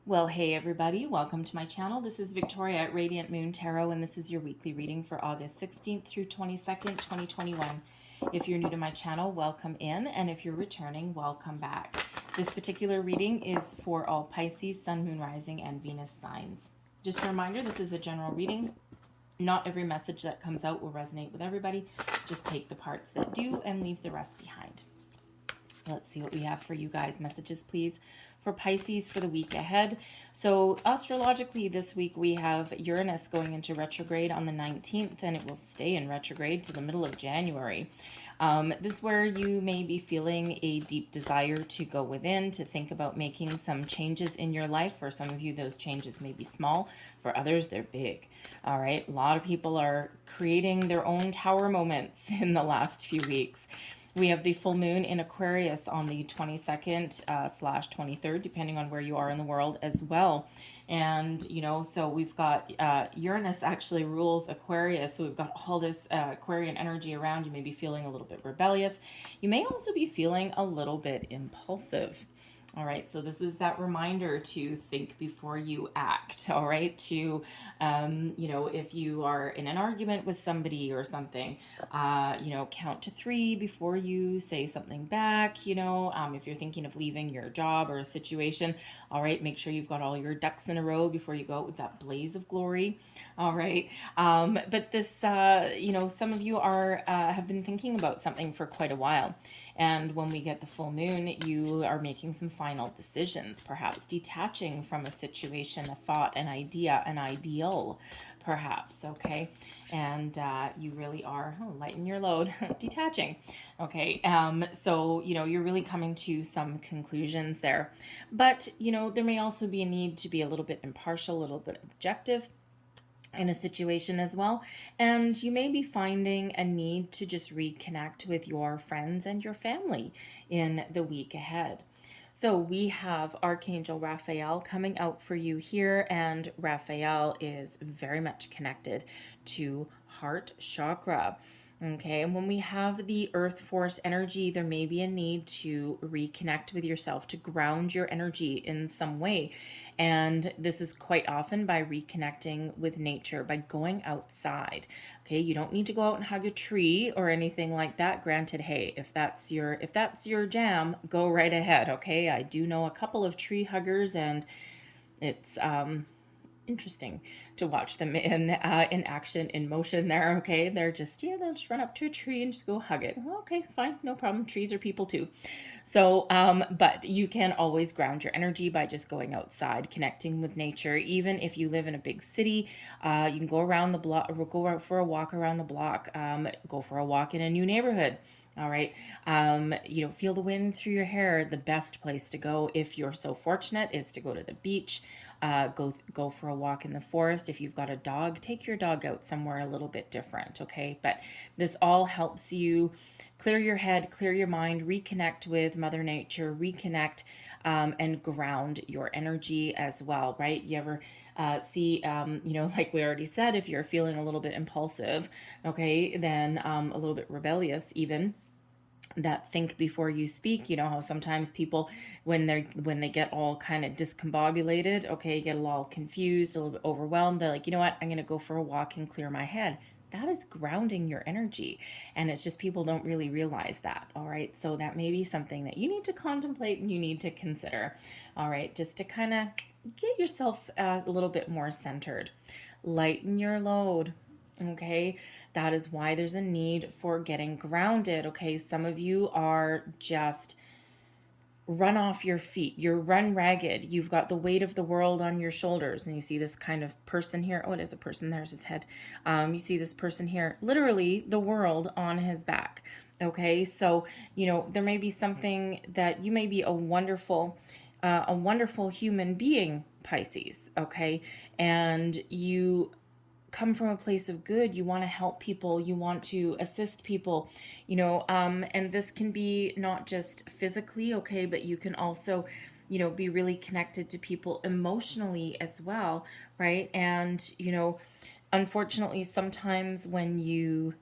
Well, hey everybody, welcome to my channel. This is Victoria at Radiant Moon Tarot, and this is your weekly reading for August 16th through 22nd, 2021. If you're new to my channel, welcome in, and if you're returning, welcome back. This particular reading is for all Pisces, Sun, Moon, Rising, and Venus signs. Just a reminder, this is a general reading. Not every message that comes out will resonate with everybody. Just take the parts that do and leave the rest behind. Let's see what we have for you guys. Messages, please, for Pisces for the week ahead. So astrologically this week we have Uranus going into retrograde on the 19th, and it will stay in retrograde to the middle of January. This is where you may be feeling a deep desire to go within, to think about making some changes in your life. For some of you, those changes may be small. For others, they're big. All right. A lot of people are creating their own tower moments in the last few weeks. We have the full moon in Aquarius on the 22nd slash 23rd, depending on where you are in the world as well. And, so we've got Uranus actually rules Aquarius. So we've got all this Aquarian energy around. You may be feeling a little bit rebellious. You may also be feeling a little bit impulsive. All right, so this is that reminder to think before you act, all right? To, if you are in an argument with somebody or something, count to 3 before you say something back, if you're thinking of leaving your job or a situation, all right, make sure you've got all your ducks in a row before you go out with that blaze of glory, all right? But this, some of you have been thinking about something for quite a while. And when we get the full moon, you are making some final decisions, perhaps detaching from a situation, a thought, an idea, an ideal, perhaps, okay? And you really are, lighten your load, detaching, okay? So, you're really coming to some conclusions there. But, there may also be a need to be a little bit impartial, a little bit objective in a situation as well. And you may be finding a need to just reconnect with your friends and your family in the week ahead. So we have Archangel Raphael coming out for you here, and Raphael is very much connected to heart chakra. Okay, and when we have the earth force energy, there may be a need to reconnect with yourself, to ground your energy in some way. And this is quite often by reconnecting with nature, by going outside. Okay, you don't need to go out and hug a tree or anything like that. Granted, hey, if that's your jam, go right ahead. Okay, I do know a couple of tree huggers, and it's interesting to watch them in action, in motion there. Okay, they'll just run up to a tree and just go hug it. Okay, fine, no problem. Trees are people too. So but you can always ground your energy by just going outside, connecting with nature. Even if you live in a big city, you can go around the block, or go out for a walk around the block, go for a walk in a new neighborhood. All right. Feel the wind through your hair. The best place to go, if you're so fortunate, is to go to the beach. Go for a walk in the forest. If you've got a dog, take your dog out somewhere a little bit different, okay? But this all helps you clear your head, clear your mind, reconnect with Mother Nature, reconnect and ground your energy as well, right? You ever see, like we already said, if you're feeling a little bit impulsive, okay, then a little bit rebellious even, that think before you speak. You know how sometimes people, when they get all kind of discombobulated, okay, get a little confused, a little bit overwhelmed, they're like, you know what, I'm going to go for a walk and clear my head. That is grounding your energy, and it's just people don't really realize that. All right, so that may be something that you need to contemplate and you need to consider. All right, just to kind of get yourself a little bit more centered. Lighten your load. Okay, that is why there's a need for getting grounded. Okay, some of you are just run off your feet. You're run ragged. You've got the weight of the world on your shoulders. And you see this kind of person here. Oh, it is a person. There's his head. You see this person here, literally the world on his back. Okay, so, there may be something that you may be a wonderful human being, Pisces. Okay, and you come from a place of good. You want to help people, you want to assist people, and this can be not just physically, okay, but you can also, be really connected to people emotionally as well, right? And, unfortunately, sometimes when you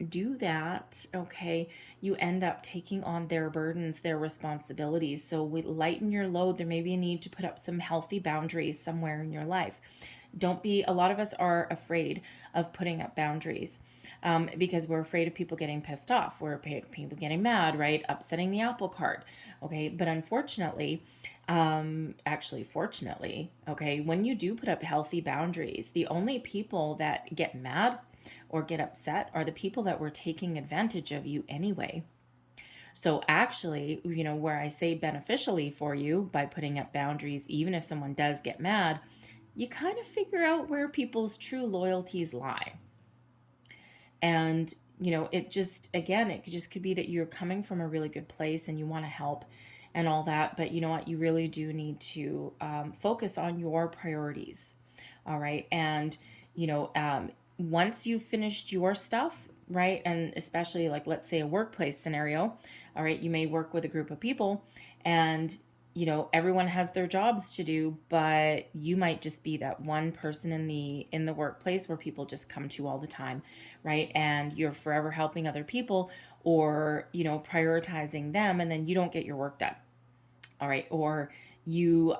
do that, okay, you end up taking on their burdens, their responsibilities. So we lighten your load. There may be a need to put up some healthy boundaries somewhere in your life. Don't be, a lot of us are afraid of putting up boundaries because we're afraid of people getting pissed off. We're afraid of people getting mad, right? Upsetting the apple cart. Okay. But unfortunately, actually, fortunately, okay, when you do put up healthy boundaries, the only people that get mad or get upset are the people that were taking advantage of you anyway. So actually, where I say beneficially for you by putting up boundaries, even if someone does get mad, you kind of figure out where people's true loyalties lie. And, it just, again, it just could be that you're coming from a really good place and you want to help and all that. But you know what? You really do need to focus on your priorities. All right. And, once you've finished your stuff, right? And especially like, let's say a workplace scenario, all right, you may work with a group of people and everyone has their jobs to do, but you might just be that one person in the workplace where people just come to all the time, right? And you're forever helping other people or prioritizing them, and then you don't get your work done. All right. Or you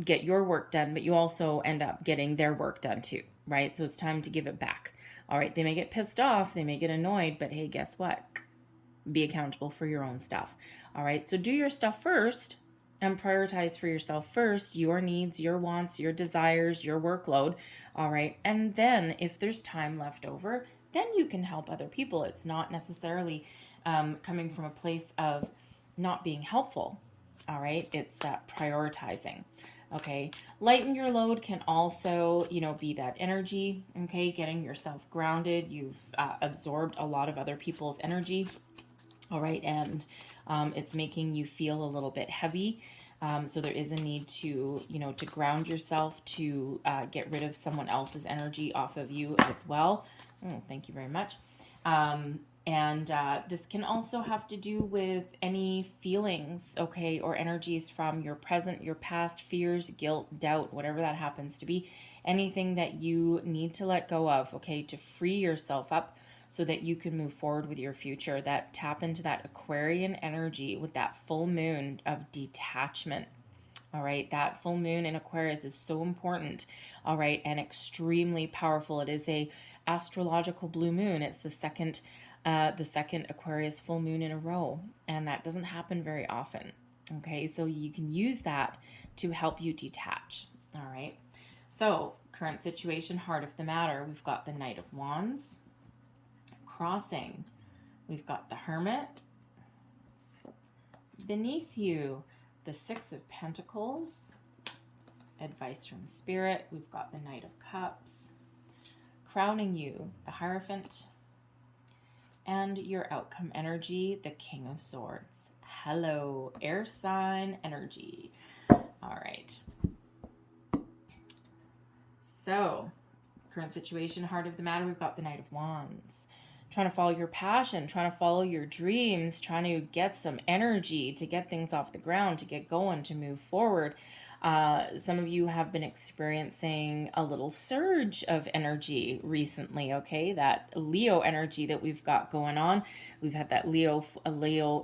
get your work done, but you also end up getting their work done too, right? So it's time to give it back. All right. They may get pissed off, they may get annoyed, but hey, guess what? Be accountable for your own stuff. All right. So do your stuff first and prioritize for yourself first, your needs, your wants, your desires, your workload. All right. And then if there's time left over, then you can help other people. It's not necessarily coming from a place of not being helpful. All right. It's that prioritizing. Okay. Lighten your load can also, be that energy. Okay. Getting yourself grounded. You've absorbed a lot of other people's energy. All right. And it's making you feel a little bit heavy. So there is a need to, to ground yourself, to get rid of someone else's energy off of you as well. Oh, thank you very much. And this can also have to do with any feelings, okay, or energies from your present, your past, fears, guilt, doubt, whatever that happens to be. Anything that you need to let go of, okay, to free yourself up so that you can move forward with your future. That tap into that Aquarian energy with that full moon of detachment. All right, that full moon in Aquarius is so important. All right, and extremely powerful. It is a astrological blue moon. It's the second Aquarius full moon in a row, and that doesn't happen very often. Okay, so you can use that to help you detach. All right, so current situation, heart of the matter. We've got the Knight of Wands. Crossing, we've got the Hermit. Beneath you, the Six of Pentacles. Advice from Spirit, we've got the Knight of Cups. Crowning you, the Hierophant. And your outcome energy, the King of Swords. Hello, air sign energy. All right. So, current situation, heart of the matter, we've got the Knight of Wands. Trying to follow your passion, trying to follow your dreams, trying to get some energy to get things off the ground, to get going, to move forward. Some of you have been experiencing a little surge of energy recently, okay? That Leo energy that we've got going on. We've had that Leo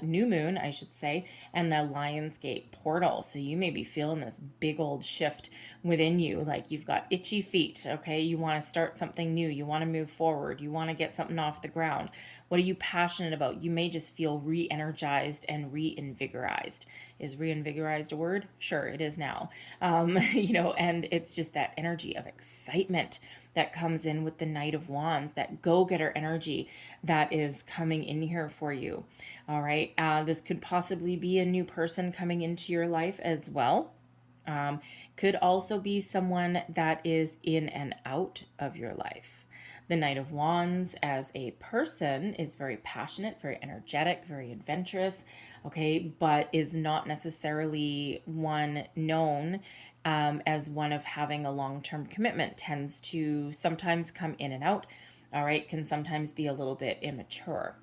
new moon, I should say, and the Lionsgate portal. So you may be feeling this big old shift within you, like you've got itchy feet, okay? You want to start something new. You want to move forward. You want to get something off the ground. What are you passionate about? You may just feel re-energized and reinvigorized. Is reinvigorized a word? Sure, it is now. And it's just that energy of excitement that comes in with the Knight of Wands, that go-getter energy that is coming in here for you. All right. This could possibly be a new person coming into your life as well. Could also be someone that is in and out of your life. The Knight of Wands as a person is very passionate, very energetic, very adventurous, okay, but is not necessarily one known as one of having a long-term commitment. Tends to sometimes come in and out, all right, can sometimes be a little bit immature.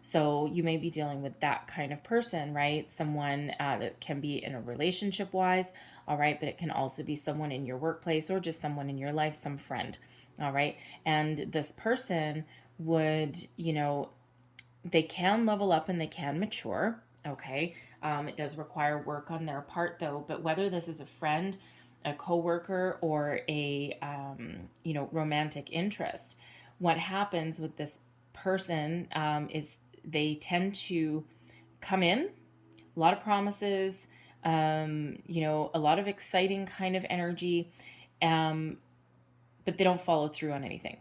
So you may be dealing with that kind of person, right? Someone that can be in a relationship wise, all right, but it can also be someone in your workplace or just someone in your life, some friend, all right? And this person would, they can level up and they can mature. Okay. It does require work on their part though, but whether this is a friend, a coworker, or a, romantic interest, what happens with this person is they tend to come in, a lot of promises, a lot of exciting kind of energy, but they don't follow through on anything.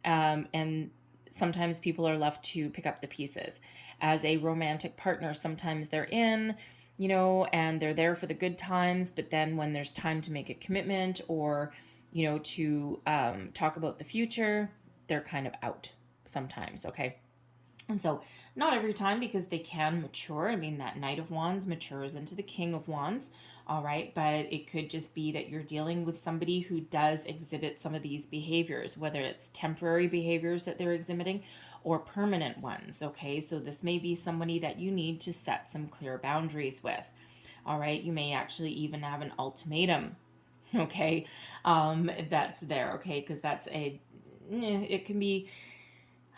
And sometimes people are left to pick up the pieces. As a romantic partner, sometimes they're in, and they're there for the good times, but then when there's time to make a commitment or, to talk about the future, they're kind of out sometimes, okay? And so, not every time, because they can mature. I mean, that Knight of Wands matures into the King of Wands, all right? But it could just be that you're dealing with somebody who does exhibit some of these behaviors, whether it's temporary behaviors that they're exhibiting or permanent ones, okay? So this may be somebody that you need to set some clear boundaries with, all right? You may actually even have an ultimatum, okay? That's there, okay? Because it can be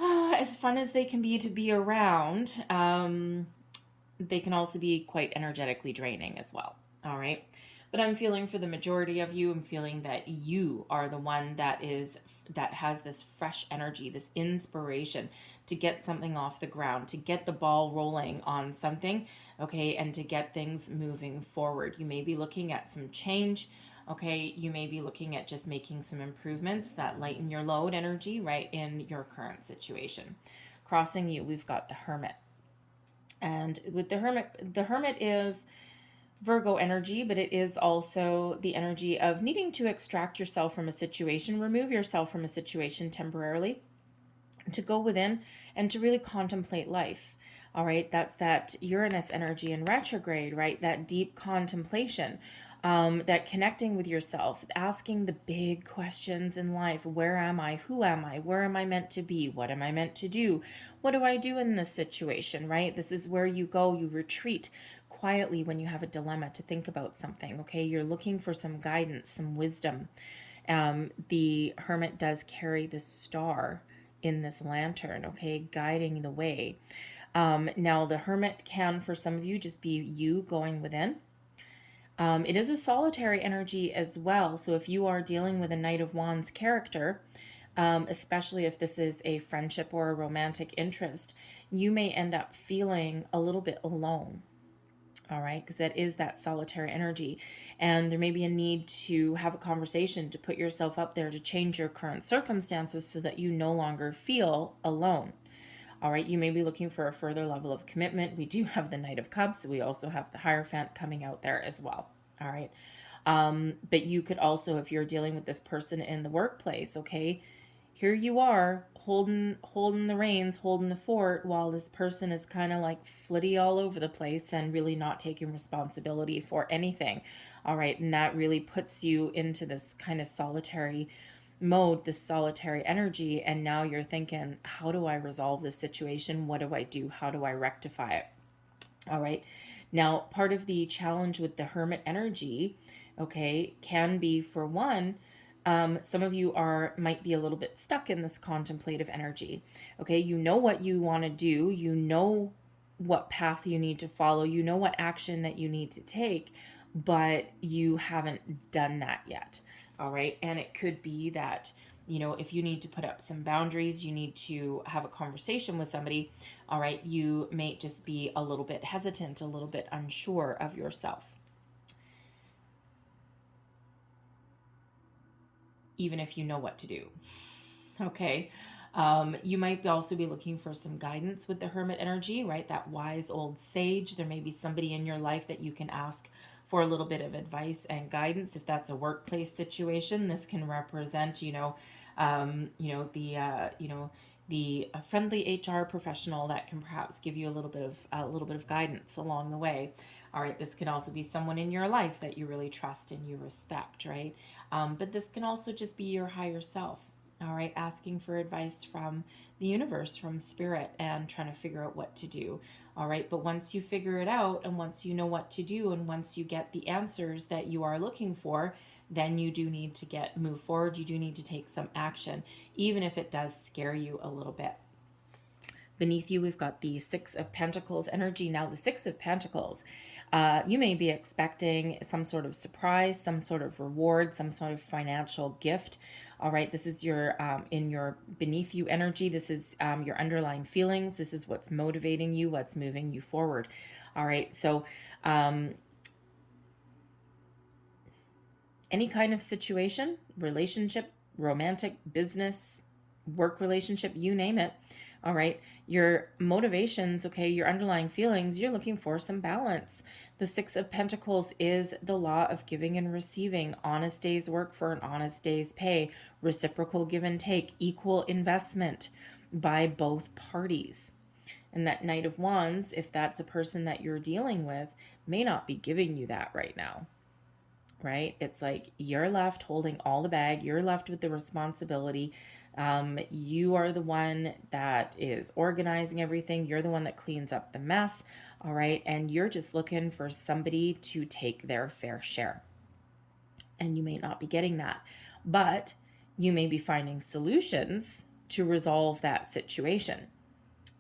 as fun as they can be to be around, they can also be quite energetically draining as well. All right. But I'm feeling for the majority of you, I'm feeling that you are the one that has this fresh energy, this inspiration to get something off the ground, to get the ball rolling on something, okay, and to get things moving forward. You may be looking at some change. Okay, you may be looking at just making some improvements that lighten your load energy right in your current situation. Crossing you, we've got the Hermit. And with the Hermit is Virgo energy, but it is also the energy of needing to extract yourself from a situation, remove yourself from a situation temporarily, to go within and to really contemplate life. All right, that's that Uranus energy in retrograde, right? That deep contemplation, that connecting with yourself, asking the big questions in life. Where am I? Who am I? Where am I meant to be? What am I meant to do? What do I do in this situation, right? This is where you go, you retreat quietly when you have a dilemma to think about something, okay? You're looking for some guidance, some wisdom. The Hermit does carry this star in this lantern, okay, guiding the way. Now, the Hermit can, for some of you, just be you going within. It is a solitary energy as well. So if you are dealing with a Knight of Wands character, especially if this is a friendship or a romantic interest, you may end up feeling a little bit alone. All right, because that is that solitary energy. And there may be a need to have a conversation, to put yourself up there, to change your current circumstances so that you no longer feel alone. All right, you may be looking for a further level of commitment. We do have the Knight of Cups. We also have the Hierophant coming out there as well. All right. But you could also, if you're dealing with this person in the workplace, okay, here you are holding the reins, holding the fort, while this person is kind of like flitty all over the place and really not taking responsibility for anything. All right. And that really puts you into this kind of solitary mode, this solitary energy. And now you're thinking, how do I resolve this situation? What do I do? How do I rectify it? All right. Now, part of the challenge with the Hermit energy, okay, can be, for one, some of you might be a little bit stuck in this contemplative energy. Okay, you know what you want to do, you know what path you need to follow, you know what action that you need to take, but you haven't done that yet. All right, and it could be that, if you need to put up some boundaries, you need to have a conversation with somebody, all right, you may just be a little bit hesitant, a little bit unsure of yourself. Even if you know what to do, okay? You might also be looking for some guidance with the Hermit energy, right? That wise old sage. There may be somebody in your life that you can ask for a little bit of advice and guidance. If that's a workplace situation, this can represent, the friendly HR professional that can perhaps give you a little bit of guidance along the way. All right, this can also be someone in your life that you really trust and you respect, right? But this can also just be your higher self. All right, asking for advice from the universe, from spirit, and trying to figure out what to do. All right, but once you figure it out, and once you know what to do, and once you get the answers that you are looking for, then you do need to move forward. You do need to take some action, even if it does scare you a little bit. Beneath you, we've got the Six of Pentacles energy. Now, the Six of Pentacles, you may be expecting some sort of surprise, some sort of reward, some sort of financial gift. All right, this is your in your beneath you energy. This is your underlying feelings. This is what's motivating you, what's moving you forward. All right, so any kind of situation, relationship, romantic, business, work relationship, you name it. All right, your motivations, okay, your underlying feelings, you're looking for some balance. The Six of Pentacles is the law of giving and receiving, honest day's work for an honest day's pay, reciprocal give and take, equal investment by both parties. And that Knight of Wands, if that's a person that you're dealing with, may not be giving you that right now. Right? It's like you're left holding all the bag. You're left with the responsibility. You are the one that is organizing everything. You're the one that cleans up the mess. All right. And you're just looking for somebody to take their fair share. And you may not be getting that, but you may be finding solutions to resolve that situation.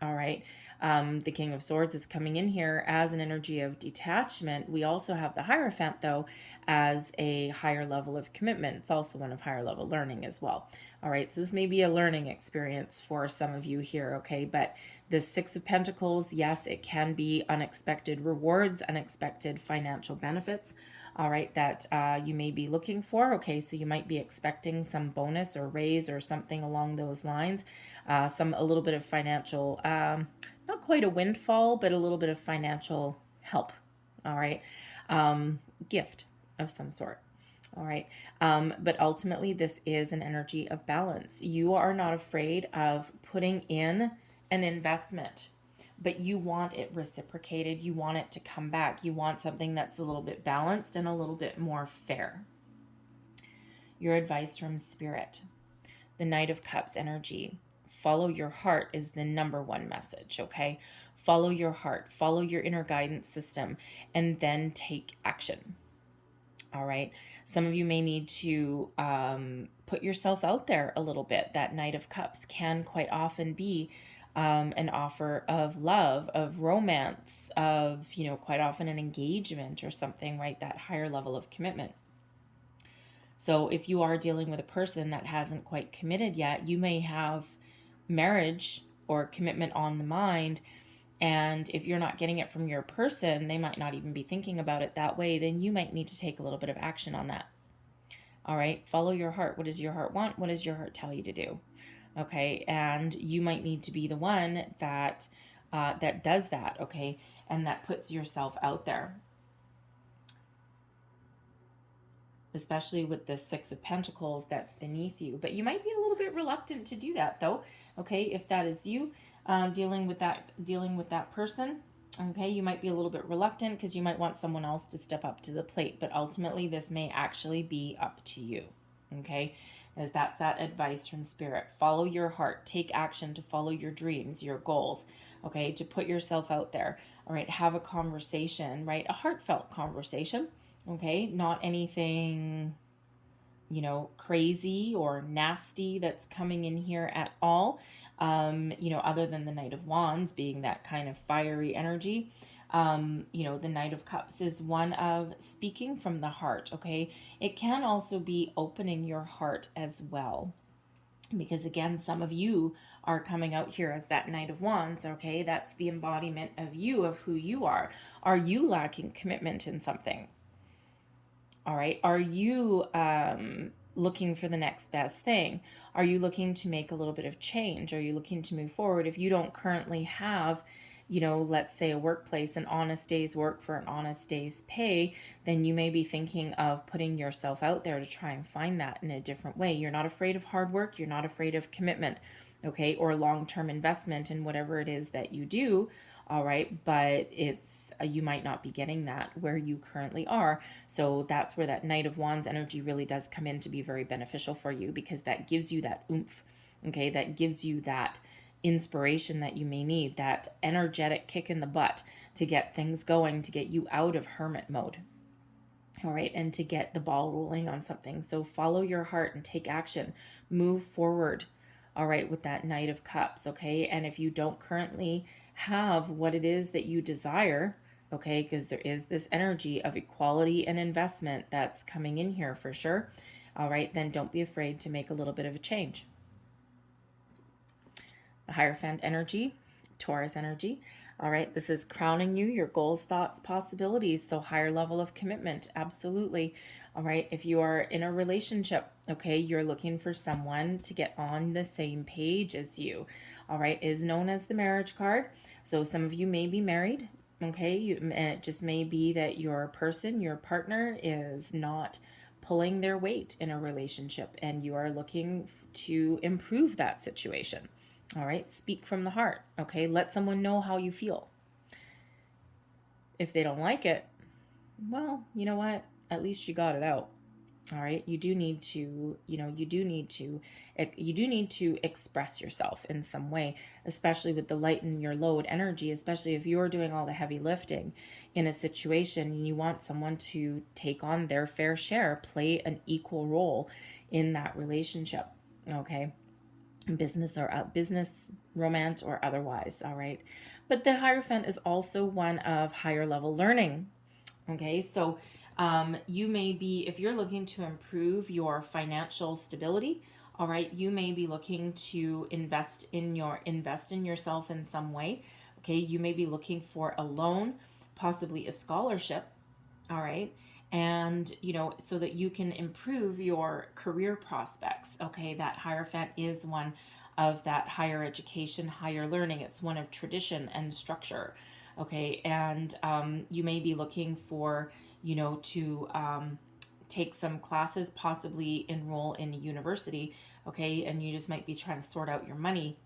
All right. The King of Swords is coming in here as an energy of detachment. We also have the Hierophant, though, as a higher level of commitment. It's also one of higher level learning as well. All right, so this may be a learning experience for some of you here, okay? But the Six of Pentacles, yes, it can be unexpected rewards, unexpected financial benefits, all right, that you may be looking for. Okay, so you might be expecting some bonus or raise or something along those lines. A little bit of financial, not quite a windfall, but a little bit of financial help. All right, gift of some sort. All right, but ultimately this is an energy of balance. You are not afraid of putting in an investment, but you want it reciprocated. You want it to come back. You want something that's a little bit balanced and a little bit more fair. Your advice from Spirit. The Knight of Cups energy. Follow your heart is the number one message, okay? Follow your heart. Follow your inner guidance system, and then take action. All right? Some of you may need to put yourself out there a little bit. That Knight of Cups can quite often be an offer of love, of romance, of, quite often an engagement or something, right? That higher level of commitment. So if you are dealing with a person that hasn't quite committed yet, you may have marriage or commitment on the mind. And if you're not getting it from your person, they might not even be thinking about it that way. Then you might need to take a little bit of action on that. All right. Follow your heart. What does your heart want? What does your heart tell you to do? Okay, and you might need to be the one that that does that, okay, and that puts yourself out there. Especially with the Six of Pentacles that's beneath you. But you might be a little bit reluctant to do that, though, okay, if that is you dealing with that person, okay, you might be a little bit reluctant because you might want someone else to step up to the plate, but ultimately this may actually be up to you, okay? As that's that advice from Spirit. Follow your heart. Take action to follow your dreams, your goals, okay? To put yourself out there, all right? Have a conversation, right? A heartfelt conversation, okay? Not anything, crazy or nasty that's coming in here at all, other than the Knight of Wands being that kind of fiery energy. The Knight of Cups is one of speaking from the heart, okay? It can also be opening your heart as well. Because again, some of you are coming out here as that Knight of Wands, okay? That's the embodiment of you, of who you are. Are you lacking commitment in something? All right. Are you looking for the next best thing? Are you looking to make a little bit of change? Are you looking to move forward? If you don't currently have let's say a workplace, an honest day's work for an honest day's pay, then you may be thinking of putting yourself out there to try and find that in a different way. You're not afraid of hard work. You're not afraid of commitment, okay, or long-term investment in whatever it is that you do. All right, but it's you might not be getting that where you currently are. So that's where that Knight of Wands energy really does come in to be very beneficial for you, because that gives you that oomph. Okay, that gives you that inspiration that you may need, that energetic kick in the butt to get things going, to get you out of hermit mode. All right, and to get the ball rolling on something. So follow your heart and take action, move forward. All right, with that Knight of Cups. Okay, and if you don't currently have what it is that you desire, okay, because there is this energy of equality and investment that's coming in here for sure. All right, then don't be afraid to make a little bit of a change. The Hierophant energy, Taurus energy. All right, this is crowning you, your goals, thoughts, possibilities. So higher level of commitment, absolutely. All right, if you are in a relationship, okay, you're looking for someone to get on the same page as you. All right, is known as the marriage card. So some of you may be married, okay, and it just may be that your person, your partner is not pulling their weight in a relationship, and you are looking to improve that situation. All right, speak from the heart. Okay, let someone know how you feel. If they don't like it, well, you know what? At least you got it out. All right, you do need to express yourself in some way, especially with the lighten your load energy, especially if you're doing all the heavy lifting in a situation and you want someone to take on their fair share, play an equal role in that relationship. Okay, business, romance, or otherwise. All right, but the Hierophant is also one of higher level learning. Okay, so you may be, if you're looking to improve your financial stability, all right, you may be looking to invest in yourself in some way. Okay, you may be looking for a loan, possibly a scholarship. All right, and so that you can improve your career prospects. Okay, that Hierophant is one of that higher education, higher learning. It's one of tradition and structure. Okay, and you may be looking for to take some classes, possibly enroll in a university. Okay, and you just might be trying to sort out your money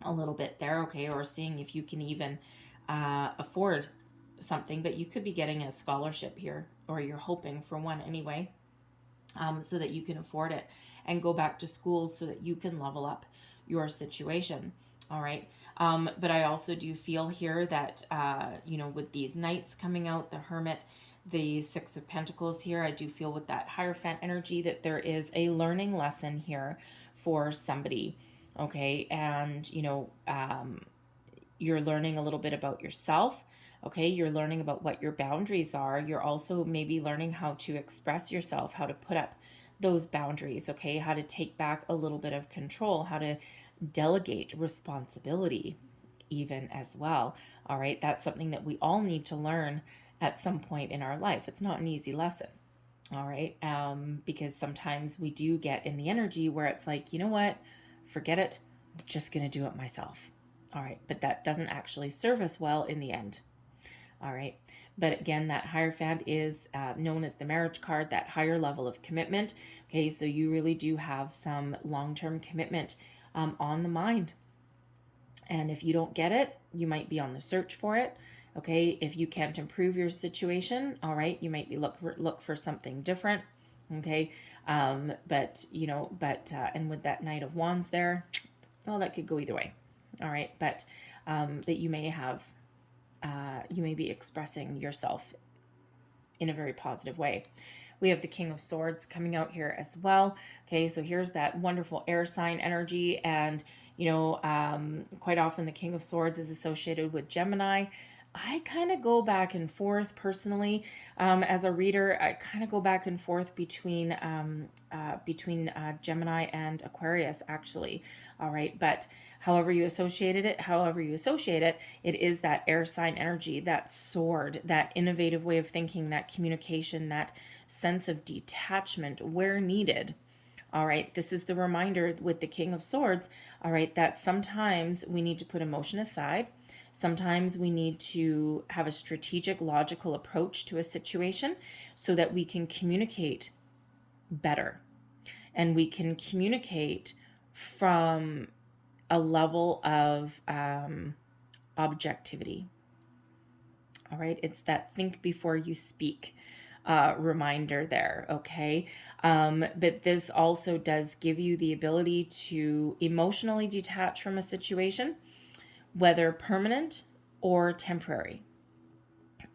a little bit there. Okay, or seeing if you can even afford something, but you could be getting a scholarship here, or you're hoping for one anyway, so that you can afford it and go back to school so that you can level up your situation. All right. But I also do feel here that, with these Knights coming out, the Hermit, the Six of Pentacles here, I do feel with that Hierophant energy that there is a learning lesson here for somebody. Okay. And, you're learning a little bit about yourself. Okay, you're learning about what your boundaries are. You're also maybe learning how to express yourself, how to put up those boundaries, okay, how to take back a little bit of control, how to delegate responsibility even as well. All right, that's something that we all need to learn at some point in our life. It's not an easy lesson. All right, because sometimes we do get in the energy where it's like, you know what, forget it, I'm just going to do it myself. All right, but that doesn't actually serve us well in the end. All right, but again, that Hierophant is known as the marriage card, that higher level of commitment. Okay, so you really do have some long-term commitment on the mind. And if you don't get it, you might be on the search for it. Okay, if you can't improve your situation, all right, you might be look for something different. Okay, and with that Knight of Wands there, well, that could go either way. All right, but you may have, you may be expressing yourself in a very positive way. We have the King of Swords coming out here as well. Okay, so here's that wonderful air sign energy, and quite often the King of Swords is associated with Gemini. I kind of go back and forth personally. As a reader, I kind of go back and forth between Gemini and Aquarius, actually. All right, but however you associate it, it is that air sign energy, that sword, that innovative way of thinking, that communication, that sense of detachment where needed. All right, this is the reminder with the King of Swords, all right, that sometimes we need to put emotion aside. Sometimes we need to have a strategic, logical approach to a situation so that we can communicate better. And we can communicate from a level of objectivity. All right, it's that think before you speak reminder there, okay? But this also does give you the ability to emotionally detach from a situation, whether permanent or temporary.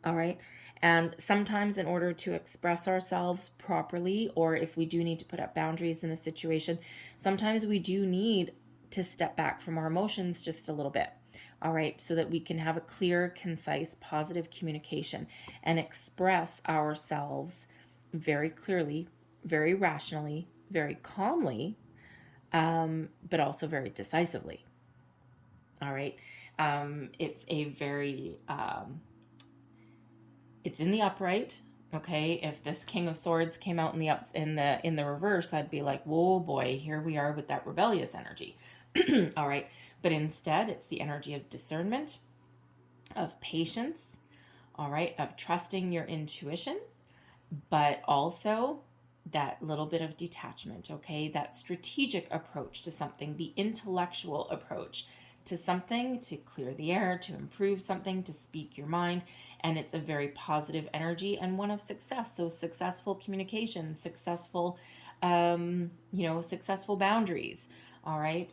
All right. And sometimes, in order to express ourselves properly, or if we do need to put up boundaries in a situation, sometimes we do need to step back from our emotions just a little bit. All right. So that we can have a clear, concise, positive communication and express ourselves very clearly, very rationally, very calmly, but also very decisively. All right. It's a very, it's in the upright. Okay, if this King of Swords came out in the reverse, I'd be like, whoa boy, here we are with that rebellious energy. All right, but instead it's the energy of discernment, of patience, all right, of trusting your intuition, but also that little bit of detachment, okay, that strategic approach to something, the intellectual approach to something, to clear the air, to improve something, to speak your mind. And it's a very positive energy and one of success. So successful communication, successful, successful boundaries. All right.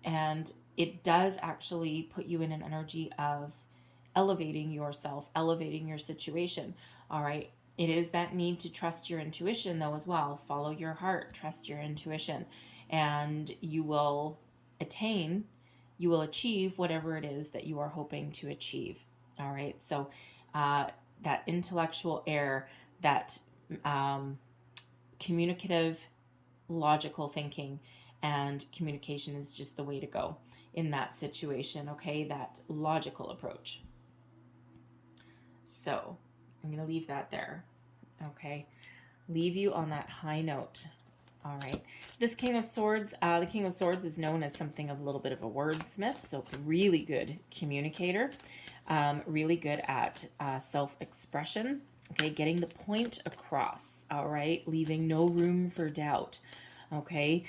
And it does actually put you in an energy of elevating yourself, elevating your situation. All right. It is that need to trust your intuition, though, as well. Follow your heart, trust your intuition, and you will achieve whatever it is that you are hoping to achieve. All right. So that intellectual air, that communicative, logical thinking, and communication is just the way to go in that situation. Okay. That logical approach. So I'm going to leave that there. Okay. Leave you on that high note. All right. This King of Swords, the King of Swords is known as something of a little bit of a wordsmith. So really good communicator, really good at self-expression. Okay. Getting the point across. All right. Leaving no room for doubt. Okay.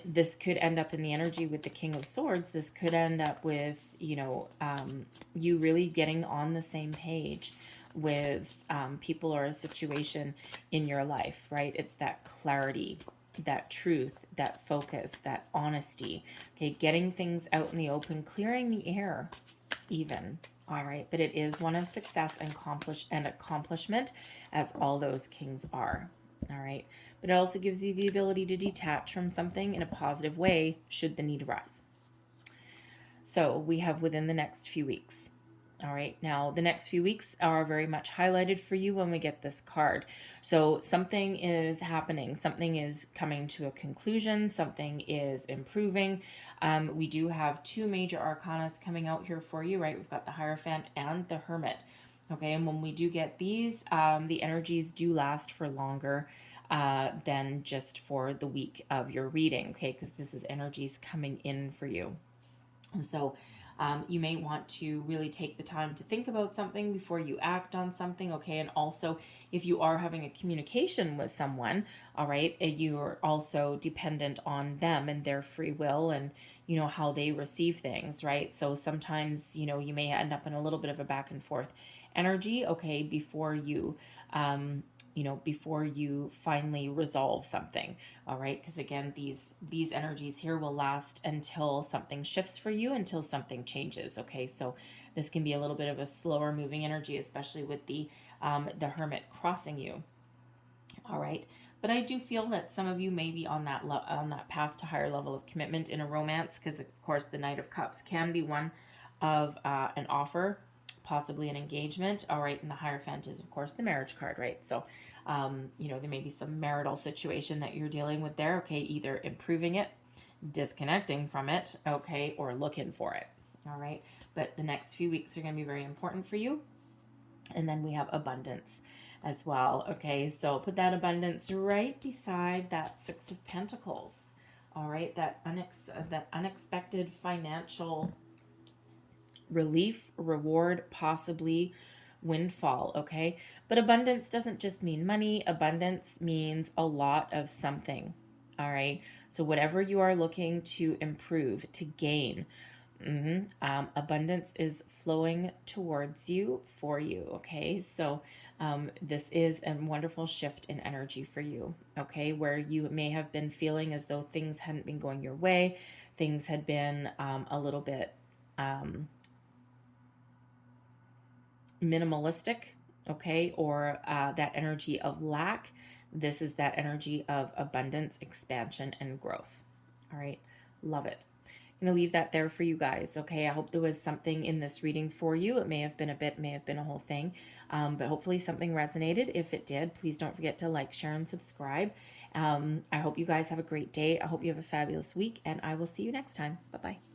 This could end up in the energy with the King of Swords. This could end up with, you really getting on the same page with people or a situation in your life, right? It's that clarity, that truth, that focus, that honesty. Okay. Getting things out in the open, clearing the air even. All right. But it is one of success and accomplishment, as all those kings are. All right. But it also gives you the ability to detach from something in a positive way should the need arise. So we have within the next few weeks. All right. Now, the next few weeks are very much highlighted for you when we get this card. So something is happening. Something is coming to a conclusion. Something is improving. We do have two major arcanas coming out here for you, right? We've got the Hierophant and the Hermit. Okay. And when we do get these, the energies do last for longer than just for the week of your reading. Okay. Because this is energies coming in for you. So you may want to really take the time to think about something before you act on something, okay? And also, if you are having a communication with someone, all right, you're also dependent on them and their free will and, how they receive things, right? So sometimes, you may end up in a little bit of a back and forth energy, okay, before you finally resolve something. All right. Because again, these energies here will last until something shifts for you, until something changes. Okay. So this can be a little bit of a slower moving energy, especially with the Hermit crossing you. All right. But I do feel that some of you may be on that path to higher level of commitment in a romance, because of course the Knight of Cups can be one of an offer, possibly an engagement. All right. And the Hierophant is, of course, the marriage card, right? So, there may be some marital situation that you're dealing with there. Okay. Either improving it, disconnecting from it, okay, or looking for it. All right. But the next few weeks are going to be very important for you. And then we have abundance as well. Okay. So put that abundance right beside that Six of Pentacles. All right. That unexpected financial relief, reward, possibly windfall, okay? But abundance doesn't just mean money. Abundance means a lot of something, all right? So whatever you are looking to improve, to gain, Abundance is flowing towards you for you. Okay. So this is a wonderful shift in energy for you. Okay. Where you may have been feeling as though things hadn't been going your way, things had been a little bit minimalistic. Okay. Or that energy of lack. This is that energy of abundance, expansion, and growth. All right. Love it. I'm going to leave that there for you guys. Okay. I hope there was something in this reading for you. It may have been a bit, may have been a whole thing, but hopefully something resonated. If it did, please don't forget to like, share, and subscribe. I hope you guys have a great day. I hope you have a fabulous week, and I will see you next time. Bye-bye.